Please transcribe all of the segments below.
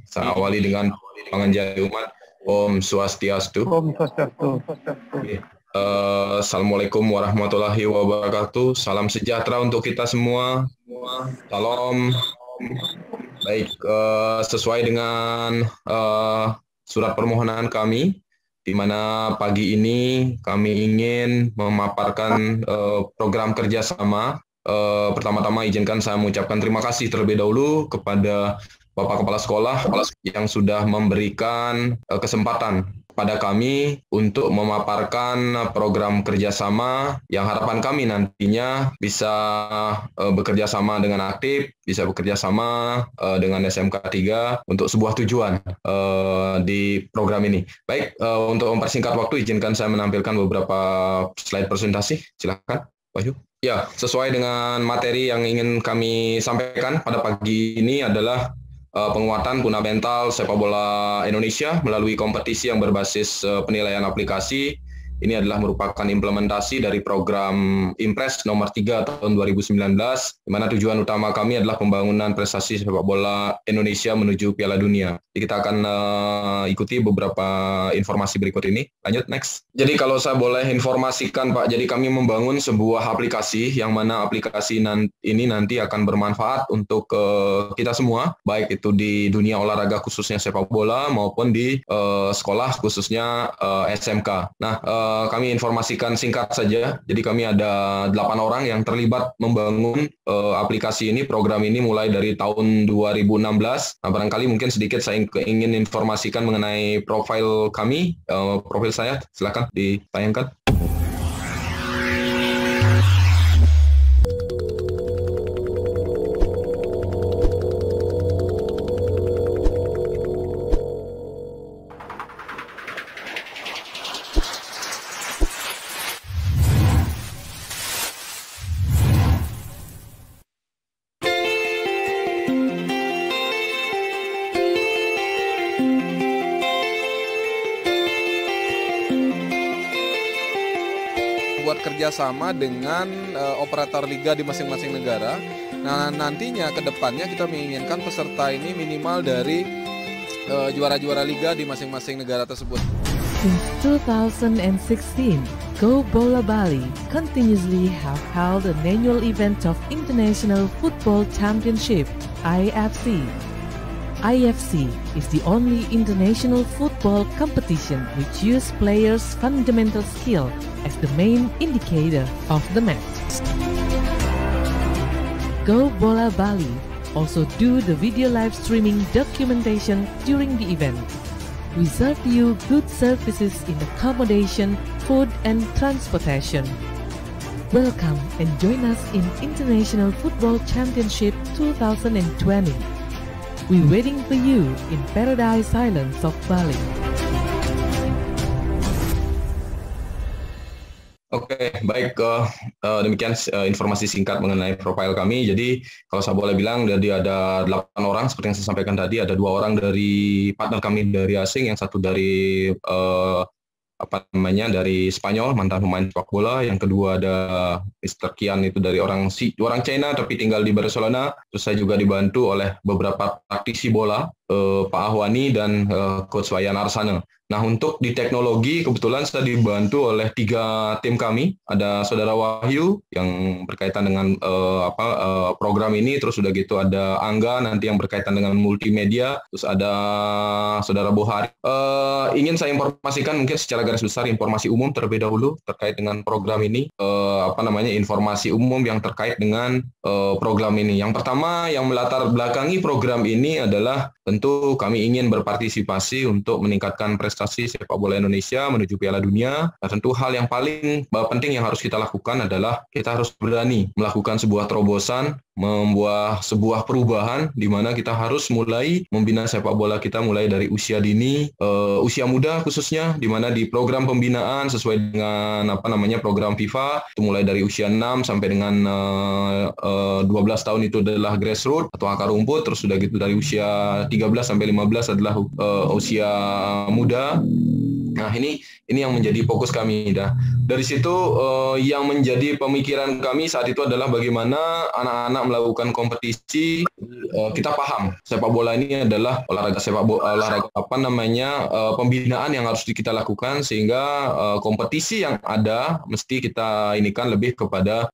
Saya awali dengan penganjay umat. Om Swastiastu. Om Swastiastu. Assalamualaikum warahmatullahi wabarakatuh. Salam sejahtera untuk kita semua. Salam. Baik, sesuai dengan surat permohonan kami, di mana pagi ini kami ingin memaparkan program kerjasama. Pertama-tama izinkan saya mengucapkan terima kasih terlebih dahulu kepada Bapak Kepala Sekolah yang sudah memberikan kesempatan pada kami untuk memaparkan program kerjasama yang harapan kami nantinya bisa bekerja sama dengan aktif, bisa bekerja sama dengan SMK 3 untuk sebuah tujuan di program ini. Baik, untuk mempersingkat waktu, izinkan saya menampilkan beberapa slide presentasi. Silakan, Wahyu. Ya, sesuai dengan materi yang ingin kami sampaikan pada pagi ini adalah penguatan fundamental sepak bola Indonesia melalui kompetisi yang berbasis penilaian aplikasi. Ini adalah merupakan implementasi dari program Impres nomor 3 tahun 2019, di mana tujuan utama kami adalah pembangunan prestasi sepak bola Indonesia menuju Piala Dunia. Jadi kita akan ikuti beberapa informasi berikut ini. Lanjut, next. Jadi kalau saya boleh informasikan, Pak, jadi kami membangun sebuah aplikasi yang mana aplikasi ini nanti akan bermanfaat untuk kita semua, baik itu di dunia olahraga khususnya sepak bola maupun di sekolah khususnya SMK. Nah, kami informasikan singkat saja. Jadi kami ada 8 orang yang terlibat membangun aplikasi ini, program ini mulai dari tahun 2016. Nah, barangkali mungkin sedikit saya ingin informasikan mengenai profil kami, profil saya. Silakan ditayangkan. Buat kerjasama dengan operator liga di masing-masing negara. Nah, nantinya ke depannya kita menginginkan peserta ini minimal dari juara-juara liga di masing-masing negara tersebut. Since 2016, Go Bola Bali continuously have held an annual event of International Football Championship, IFC. IFC is the only international football competition which use players' fundamental skill as the main indicator of the match. Go Bola Bali also do the video live streaming documentation during the event. We serve you good services in accommodation, food and transportation. Welcome and join us in International Football Championship 2020. We're waiting for you in Paradise Islands of Bali. Oke, baik. Demikian informasi singkat mengenai profil kami. Jadi, kalau saya boleh bilang, jadi ada 8 orang, seperti yang saya sampaikan tadi, ada 2 orang dari partner kami dari asing, yang satu dari dari Spanyol, mantan pemain sepak bola. Yang kedua ada Mr. Kian, itu dari orang China tapi tinggal di Barcelona. Terus saya juga dibantu oleh beberapa praktisi bola, Pak Ahwani dan Coach Wayan Arsana. Nah, untuk di teknologi kebetulan saya dibantu oleh 3 tim kami. Ada Saudara Wahyu yang berkaitan dengan program ini, terus sudah gitu ada Angga nanti yang berkaitan dengan multimedia, terus ada Saudara Bohari. Ingin saya informasikan mungkin secara garis besar informasi umum terlebih dahulu terkait dengan program ini. Informasi umum yang terkait dengan program ini. Yang pertama yang melatar belakangi program ini adalah tentu kami ingin berpartisipasi untuk meningkatkan prestasi sepak bola Indonesia menuju Piala Dunia. Nah, tentu hal yang paling penting yang harus kita lakukan adalah kita harus berani melakukan sebuah terobosan, membuat sebuah perubahan di mana kita harus mulai membina sepak bola kita mulai dari usia dini, usia muda khususnya, di mana di program pembinaan sesuai dengan program FIFA itu mulai dari usia 6 sampai dengan 12 tahun itu adalah grassroots atau akar rumput, terus sudah gitu dari usia 13 sampai 15 adalah usia muda. Nah, ini yang menjadi fokus kami. Dari situ yang menjadi pemikiran kami saat itu adalah bagaimana anak-anak melakukan kompetisi. Kita paham sepak bola ini adalah olahraga pembinaan yang harus kita lakukan, sehingga kompetisi yang ada mesti kita inikan lebih kepada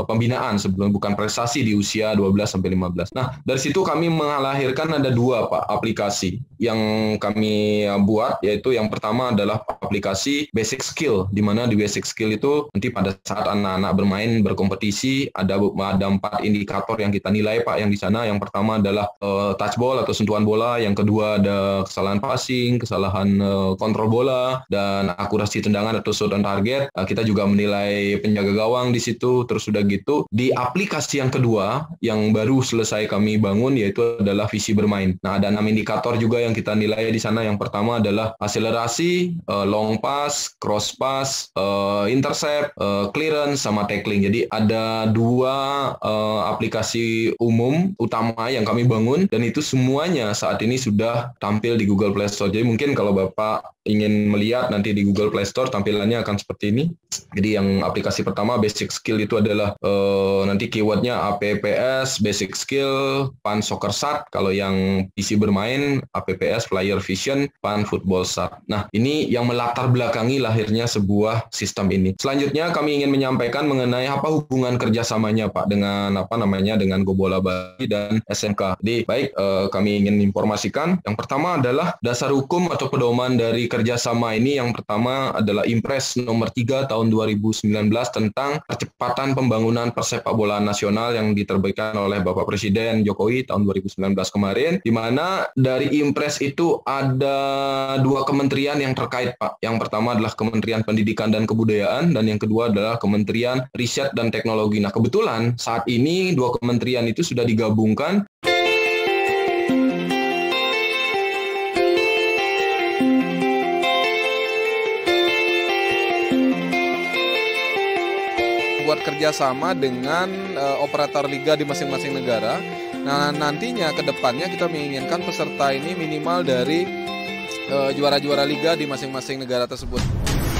pembinaan sebelum, bukan prestasi di usia 12 sampai 15. Nah, dari situ kami melahirkan ada 2 aplikasi yang kami buat, yaitu yang pertama adalah aplikasi Basic Skill, di mana di Basic Skill itu nanti pada saat anak-anak bermain berkompetisi ada 4 indikator yang kita nilai Pak, yang di sana yang pertama adalah touch ball atau sentuhan bola, yang kedua ada kesalahan passing, kesalahan kontrol bola, dan akurasi tendangan atau shot on target. Kita juga menilai penjaga gawang di situ. Terus sudah gitu di aplikasi yang kedua yang baru selesai kami bangun, yaitu adalah visi bermain. Nah, ada 6 indikator juga yang kita nilai di sana. Yang pertama adalah akselerasi, long pass, cross pass, intercept, clearance, sama tackling. Jadi ada 2 aplikasi umum utama yang kami bangun, dan itu semuanya saat ini sudah tampil di Google Play Store. Jadi mungkin kalau Bapak ingin melihat nanti di Google Play Store tampilannya akan seperti ini. Jadi yang aplikasi pertama Basic Skill itu adalah nanti keywordnya APPS Basic Skill PAN Soccer Sat. Kalau yang PC bermain APPS Player Vision PAN Football Sat. Nah, ini yang melatar belakangi lahirnya sebuah sistem ini. Selanjutnya kami ingin menyampaikan mengenai apa hubungan kerjasamanya Pak dengan dengan Go Bola Bali dan SMK. Jadi baik, kami ingin informasikan yang pertama adalah dasar hukum atau pedoman dari kerjasama ini. Yang pertama adalah Impres nomor 3 tahun 2019 tentang percepatan pembangunan persepak bolaan nasional yang diterbitkan oleh Bapak Presiden Jokowi tahun 2019 kemarin, di mana dari Impres itu ada 2 kementerian yang terkait Pak. Yang pertama adalah Kementerian Pendidikan dan Kebudayaan, dan yang kedua adalah Kementerian Riset dan Teknologi. Nah, kebetulan saat ini 2 kementerian itu sudah digabungkan. Buat kerjasama dengan operator liga di masing-masing negara. Nah, nantinya ke depannya kita menginginkan peserta ini minimal dari juara-juara liga di masing-masing negara tersebut.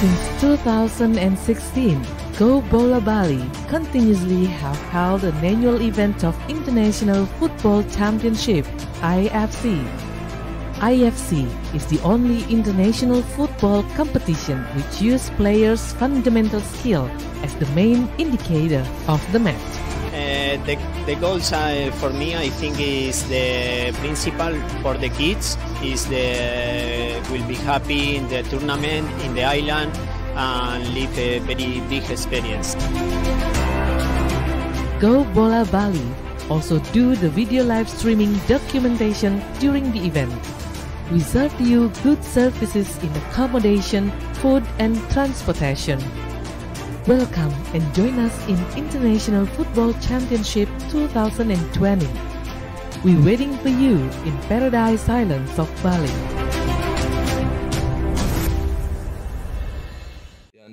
Since 2016, Go Bola Bali continuously have held an annual event of International Football Championship, IFC. IFC is the only international football competition which use players' fundamental skill as the main indicator of the match. The goals for me, I think, is the principal for the kids is will be happy in the tournament in the island and live a very big experience. Go Bola Bali also do the video live streaming documentation during the event. We serve you good services in accommodation, food and transportation. Welcome and join us in International Football Championship 2020. We're waiting for you in Paradise Islands of Bali.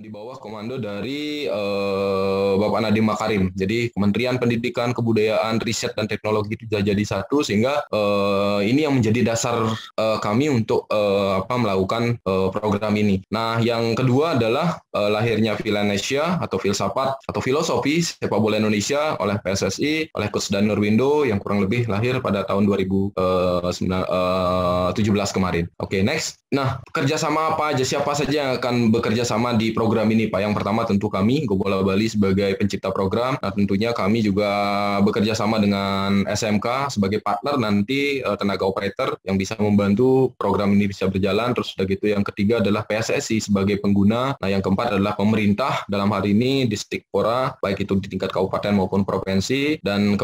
Di bawah komando dari Bapak Nadiem Makarim. Jadi Kementerian Pendidikan, Kebudayaan, Riset dan Teknologi itu sudah jadi satu, sehingga ini yang menjadi dasar kami untuk melakukan program ini. Nah, yang kedua adalah lahirnya Filanesia atau filsafat atau filosofi sepak bola Indonesia oleh PSSI, oleh Coach Dan Nurwindo, yang kurang lebih lahir pada tahun 2017 kemarin. Oke, next. Nah, kerjasama apa aja, siapa saja yang akan bekerja sama di program ini Pak? Yang pertama tentu kami, Go Bola Bali sebagai pencipta program. Nah, tentunya kami juga bekerja sama dengan SMK sebagai partner, nanti tenaga operator yang bisa membantu program ini bisa berjalan. Terus sudah gitu yang ketiga adalah PSSI sebagai pengguna. Nah, yang keempat adalah pemerintah, dalam hal ini Dikpora, baik itu di tingkat kabupaten maupun provinsi, dan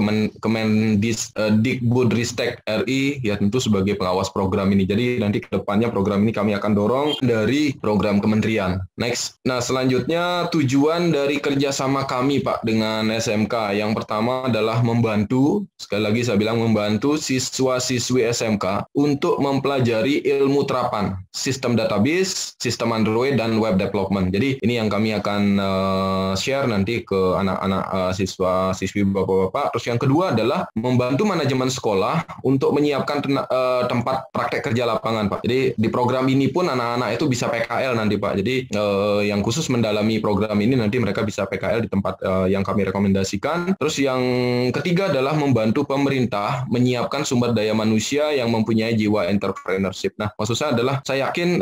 Dikbudristek RI ya tentu sebagai pengawas program ini. Jadi nanti ke depannya program ini kami akan dorong dari program kementerian. Next. Nah, selanjutnya tujuan dari kerjasama kami Pak dengan SMK. Yang pertama adalah membantu, sekali lagi saya bilang membantu siswa-siswi SMK untuk mempelajari ilmu terapan, sistem database, sistem Android, dan web development. Jadi ini yang kami akan share nanti ke anak-anak siswa-siswi bapak-bapak. Terus yang kedua adalah membantu manajemen sekolah untuk menyiapkan tempat praktek kerja lapangan Pak. Jadi di program ini pun anak-anak itu bisa PKL nanti Pak. Jadi yang khusus mendalami program ini nanti mereka bisa PKL di tempat yang kami rekomendasikan. Terus yang ketiga adalah membantu pemerintah menyiapkan sumber daya manusia yang mempunyai jiwa entrepreneurship. Nah, maksud saya adalah saya yakin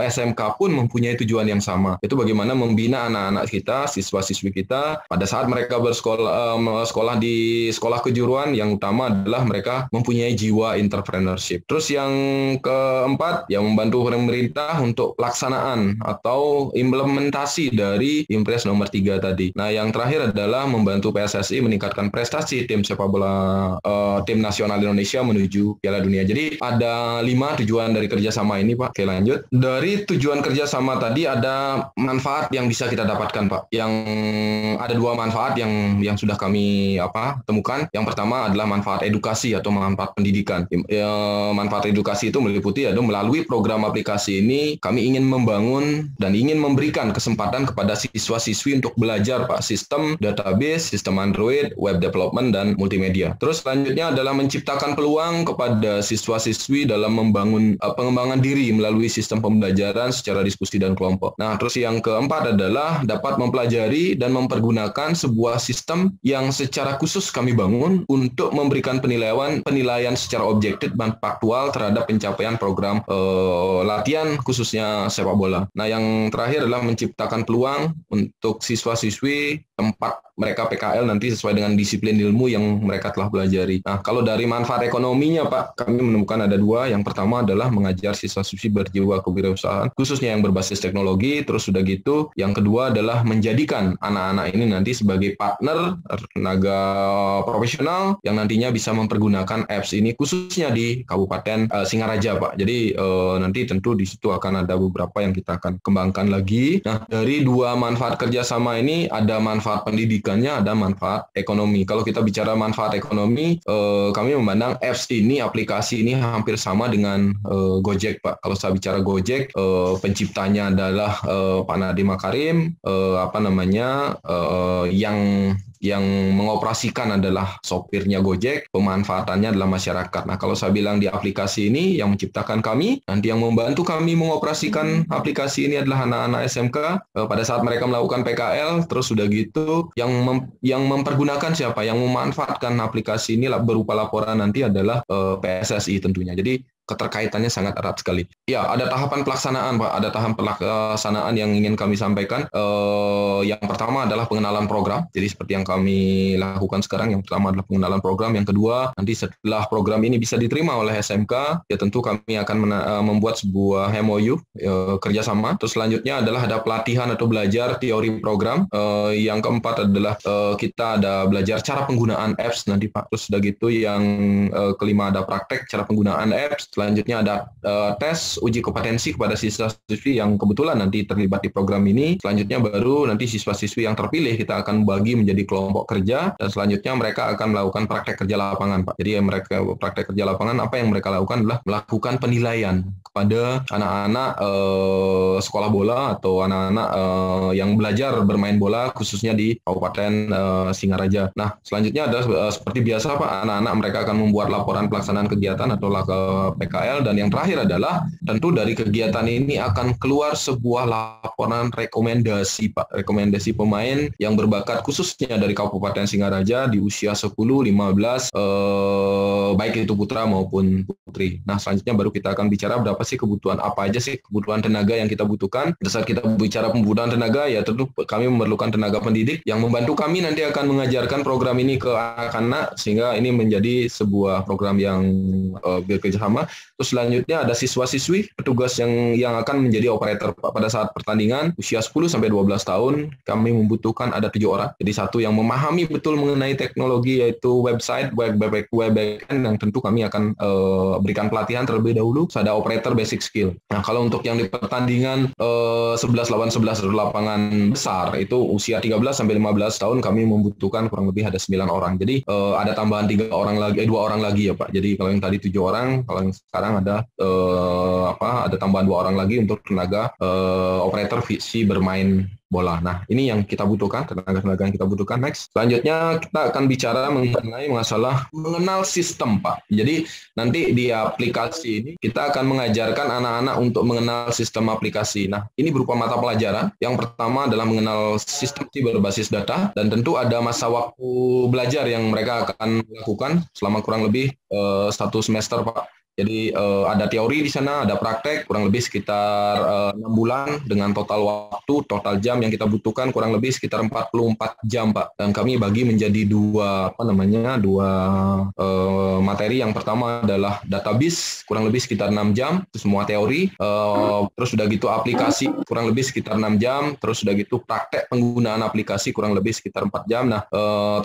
SMK pun mempunyai tujuan yang sama. Itu bagaimana membina anak-anak kita, siswa-siswi kita pada saat mereka sekolah di sekolah kejuruan, yang utama adalah mereka mempunyai jiwa entrepreneurship. Terus yang keempat, yang membantu pemerintah untuk pelaksanaan atau implementasi dari Impres nomor 3 tadi. Nah, yang terakhir adalah membantu PSSI meningkatkan prestasi tim sepak bola tim nasional Indonesia menuju Piala Dunia. Jadi ada 5 tujuan dari kerjasama ini Pak. Oke, lanjut. Dari tujuan kerjasama tadi ada manfaat yang bisa kita dapatkan Pak. Yang ada 2 manfaat yang sudah kami temukan. Yang pertama adalah manfaat edukasi atau manfaat pendidikan. Manfaat edukasi itu meliputi melalui program aplikasi ini kami ingin membangun dan ingin memberikan kesempatan kepada siswa-siswi untuk belajar Pak sistem database, sistem Android, web development, dan multimedia. Terus selanjutnya adalah menciptakan peluang kepada siswa-siswi dalam membangun pengembangan diri melalui sistem pembelajaran secara diskusi dan kelompok. Nah, terus yang keempat adalah dapat mempelajari dan mempergunakan sebuah sistem yang secara khusus kami bangun untuk memberikan penilaian secara objektif dan faktual terhadap pencapaian program latihan khususnya sepak bola. Nah, yang terakhir adalah menciptakan peluang untuk siswa-siswi tempat mereka PKL nanti sesuai dengan disiplin ilmu yang mereka telah pelajari. Nah, kalau dari manfaat ekonominya Pak, kami menemukan ada 2. Yang pertama adalah mengajar siswa-siswi berjiwa kewirausahaan, khususnya yang berbasis teknologi. Terus sudah gitu, yang kedua adalah menjadikan anak-anak ini nanti sebagai partner tenaga profesional yang nantinya bisa mempergunakan apps ini khususnya di Kabupaten Singaraja Pak. Jadi nanti tentu di situ akan ada beberapa yang kita akan kembangkan lagi. Nah, dari 2 manfaat kerjasama ini ada manfaat pendidikannya, ada manfaat ekonomi. Kalau kita bicara manfaat ekonomi, kami memandang apps ini, aplikasi ini hampir sama dengan Gojek Pak. Kalau saya bicara Gojek, penciptanya adalah Pak Nadiem Makarim, yang mengoperasikan adalah sopirnya Gojek, pemanfaatannya adalah masyarakat. Nah, kalau saya bilang di aplikasi ini yang menciptakan kami, nanti yang membantu kami mengoperasikan aplikasi ini adalah anak-anak SMK pada saat mereka melakukan PKL. Terus sudah gitu, yang mempergunakan siapa? Yang memanfaatkan aplikasi ini berupa laporan nanti adalah PSSI tentunya. Jadi keterkaitannya sangat erat sekali. Ya, ada tahapan pelaksanaan, Pak. Ada tahapan pelaksanaan yang ingin kami sampaikan. Yang pertama adalah pengenalan program. Jadi seperti yang kami lakukan sekarang, yang pertama adalah pengenalan program. Yang kedua, nanti setelah program ini bisa diterima oleh SMK, ya tentu kami akan membuat sebuah MOU kerjasama. Terus selanjutnya adalah ada pelatihan atau belajar teori program. Yang keempat adalah kita ada belajar cara penggunaan apps nanti, Pak. Terus sudah gitu, yang kelima ada praktek cara penggunaan apps. Selanjutnya ada tes uji kompetensi kepada siswa-siswi yang kebetulan nanti terlibat di program ini. Selanjutnya baru nanti siswa-siswi yang terpilih kita akan bagi menjadi kelompok kerja, dan selanjutnya mereka akan melakukan praktek kerja lapangan, Pak. Jadi mereka praktek kerja lapangan, apa yang mereka lakukan adalah melakukan penilaian kepada anak-anak sekolah bola atau anak-anak yang belajar bermain bola khususnya di Kabupaten Singaraja. Nah, selanjutnya ada seperti biasa, Pak, anak-anak mereka akan membuat laporan pelaksanaan kegiatan atau PKL, dan yang terakhir adalah tentu dari kegiatan ini akan keluar sebuah laporan rekomendasi, Pak. Rekomendasi pemain yang berbakat khususnya dari Kabupaten Singaraja di usia 10, 15, baik itu putra maupun putri. Nah, selanjutnya baru kita akan bicara berapa sih kebutuhan, apa aja sih kebutuhan tenaga yang kita butuhkan. Pada saat kita bicara kebutuhan tenaga, ya tentu kami memerlukan tenaga pendidik yang membantu kami nanti akan mengajarkan program ini ke anak-anak, sehingga ini menjadi sebuah program yang bekerjasama. Terus selanjutnya ada siswa-siswi petugas yang akan menjadi operator, Pak. Pada saat pertandingan usia 10 sampai 12 tahun kami membutuhkan ada 7 orang. Jadi satu yang memahami betul mengenai teknologi, yaitu website, web backend, desain yang tentu kami akan berikan pelatihan terlebih dahulu. Ada operator basic skill. Nah, kalau untuk yang di pertandingan 11 lawan 11 lapangan besar itu usia 13 sampai 15 tahun kami membutuhkan kurang lebih ada 9 orang. Jadi ada tambahan 2 orang lagi ya Pak. Jadi kalau yang tadi 7 orang, kalau yang sekarang ada ada tambahan 2 orang lagi untuk tenaga operator visi bermain bola. Nah, ini yang kita butuhkan, tenaga-tenaga yang kita butuhkan. Next. Selanjutnya kita akan bicara mengenai masalah mengenal sistem, Pak. Jadi nanti di aplikasi ini kita akan mengajarkan anak-anak untuk mengenal sistem aplikasi. Nah, ini berupa mata pelajaran. Yang pertama adalah mengenal sistem berbasis data, dan tentu ada masa waktu belajar yang mereka akan lakukan selama kurang lebih 1 semester, Pak. Jadi ada teori di sana, ada praktek, kurang lebih sekitar 6 bulan dengan total waktu, total jam yang kita butuhkan kurang lebih sekitar 44 jam, Pak. Dan kami bagi menjadi dua materi. Yang pertama adalah database, kurang lebih sekitar 6 jam, itu semua teori. Terus sudah gitu aplikasi, kurang lebih sekitar 6 jam. Terus sudah gitu praktek penggunaan aplikasi, kurang lebih sekitar 4 jam. Nah,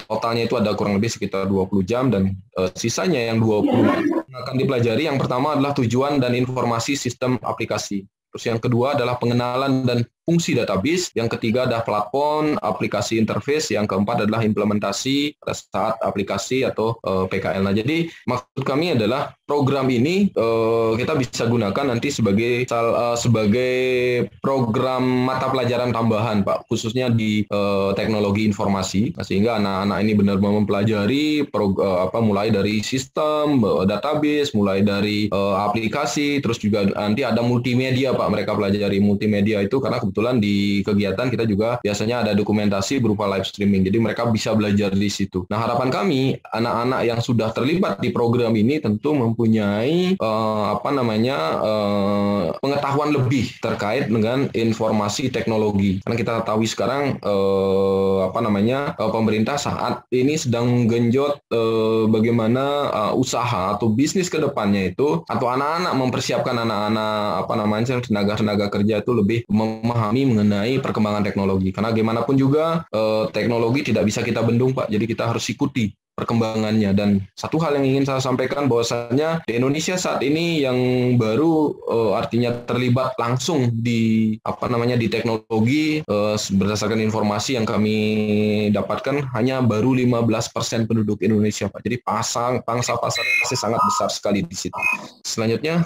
totalnya itu ada kurang lebih sekitar 20 jam, dan sisanya yang 20 akan dipelajari. Yang pertama adalah tujuan dan informasi sistem aplikasi. Terus yang kedua adalah pengenalan dan fungsi database. Yang ketiga adalah platform, aplikasi interface. Yang keempat adalah implementasi pada saat aplikasi atau PKL. Nah, jadi maksud kami adalah program ini kita bisa gunakan nanti sebagai program mata pelajaran tambahan, Pak, khususnya di teknologi informasi. Nah, sehingga anak-anak ini benar-benar mempelajari mulai dari sistem, database, mulai dari aplikasi, terus juga nanti ada multimedia, Pak. Mereka pelajari multimedia itu karena kebetulan di kegiatan kita juga biasanya ada dokumentasi berupa live streaming. Jadi mereka bisa belajar di situ. Nah, harapan kami anak-anak yang sudah terlibat di program ini tentu mempunyai pengetahuan lebih terkait dengan informasi teknologi. Karena kita tahu sekarang pemerintah saat ini sedang menggenjot bagaimana usaha atau bisnis ke depannya itu, atau anak-anak mempersiapkan anak-anak tenaga kerja itu lebih memahami mengenai perkembangan teknologi. Karena gimana pun juga teknologi tidak bisa kita bendung, Pak. Jadi kita harus ikuti perkembangannya. Dan satu hal yang ingin saya sampaikan bahwasanya di Indonesia saat ini yang baru artinya terlibat langsung di teknologi, berdasarkan informasi yang kami dapatkan hanya baru 15% penduduk Indonesia, Pak. Jadi pangsa pasarnya masih sangat besar sekali di situ. Selanjutnya,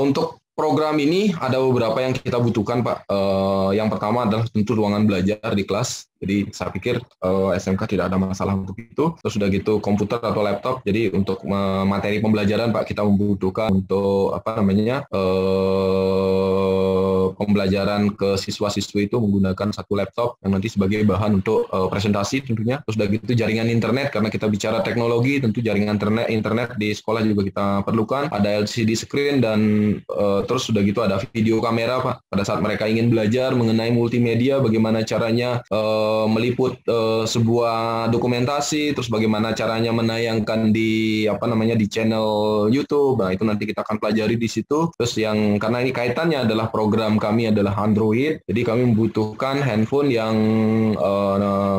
untuk program ini ada beberapa yang kita butuhkan, Pak. Yang pertama adalah tentu ruangan belajar di kelas. Jadi saya pikir SMK tidak ada masalah untuk itu. Terus sudah gitu komputer atau laptop. Jadi untuk materi pembelajaran, Pak, kita membutuhkan untuk pembelajaran ke siswa-siswi itu menggunakan 1 laptop yang nanti sebagai bahan untuk presentasi tentunya. Terus sudah gitu jaringan internet, karena kita bicara teknologi, tentu jaringan internet di sekolah juga kita perlukan. Ada LCD screen dan terus sudah gitu ada video kamera, Pak. Pada saat mereka ingin belajar mengenai multimedia, bagaimana caranya meliput sebuah dokumentasi, terus bagaimana caranya menayangkan di channel YouTube. Nah, itu nanti kita akan pelajari di situ. Terus karena ini kaitannya adalah program kami adalah Android, jadi kami membutuhkan handphone yang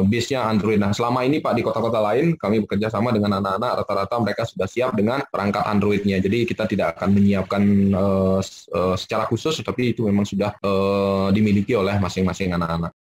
base-nya Android. Nah, selama ini, Pak, di kota-kota lain kami bekerja sama dengan anak-anak, rata-rata mereka sudah siap dengan perangkat Android-nya. Jadi kita tidak akan menyiapkan secara khusus, tapi itu memang sudah dimiliki oleh masing-masing anak-anak.